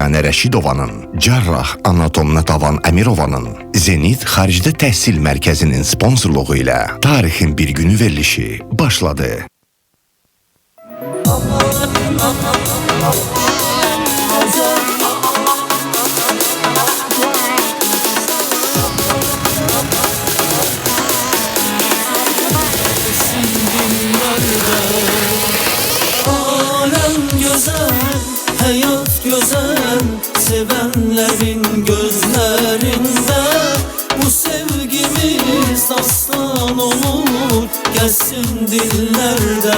Reyhanə Rəşidovanın, cərrah Anatom Natavan Əmirovanın, Zenit Xaricdə Təhsil Mərkəzinin sponsorluğu ilə Tarixin Bir Günü verilişi başladı. Güzel, hayat güzel, sevenlerin gözlerinde. Bu sevgimiz aslan olur, gelsin dillerde.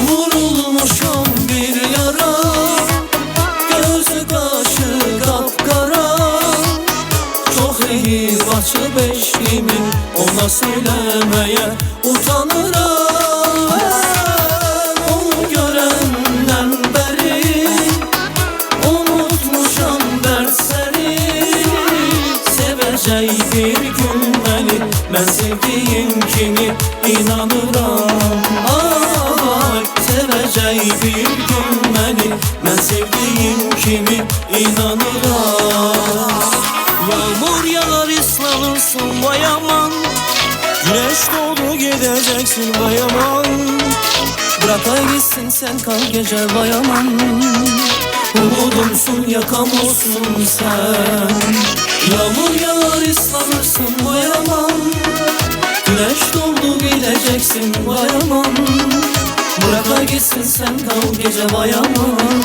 Vurulmuşum bir yara, gözü kaşı kapkara. Çok iyi açıp eşkimi, ona söylemeye utanırım. Onu görenden beri unutmuşam dersleri. Seveceği bir gün beni, ben sevdiğim kimi inanırım. Seveceği bir gün beni, ben sevdiğim kimi inanırım. Yağmur yağar ıslanırsın vay aman, güneş doğdu gideceksin vay aman. Bırak ay gitsin sen kal gece vay aman. Umudumsun yakam olsun sen. Yağmur yağar ıslanırsın vay aman, güneş doğdu gideceksin vay aman. Bırak gitsin sen kal gece vay aman.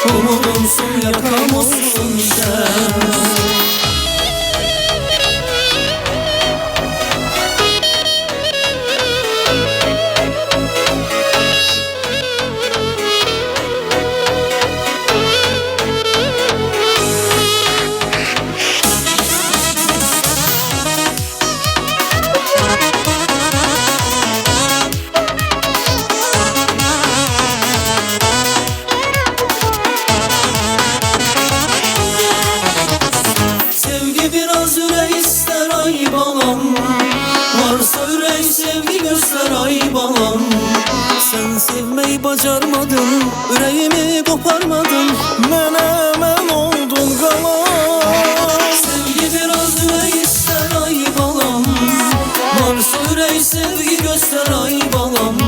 Umudumsun yakam olsun sen. Biraz ürey ister ay balam, varsa ürey sevgi göster ay balam. Sen sevmeyi bacarmadın, yüreğimi koparmadın, menemen oldun galam. Sevgi biraz ürey ister ay balam, varsa ürey sevgi göster ay balam.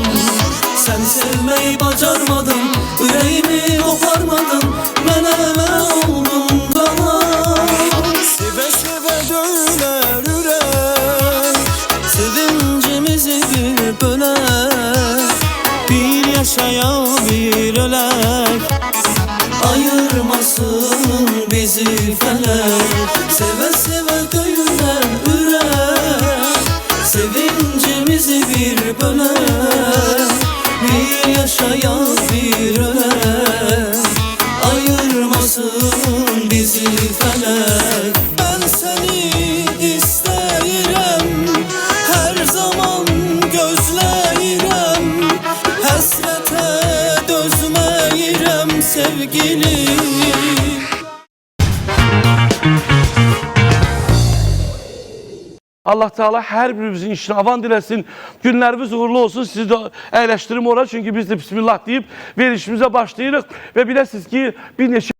Sen sevmeyi bacarmadın, yüreğimi koparmadın, menemen oldun galam. Seve seve döner yürek, sevincimizi bir bölek. Bir yaşaya bir ölek, ayırmasın bizi felek. Seve seve döner yürek, sevincimizi bir bölek. Bir yaşaya bir ölek, ayırmasın bizi felek. Seni isteyirəm, her zaman gözleyirəm. Həsrətə dözməyirəm sevgilim. Allah Teala her birimizin işine avan dilesin. Günlerimiz uğurlu olsun. Sizi de əyləşdirim ora. Çünkü biz de Bismillah deyip verilişimize başlayırıq. Ve biləsiniz ki bir neçə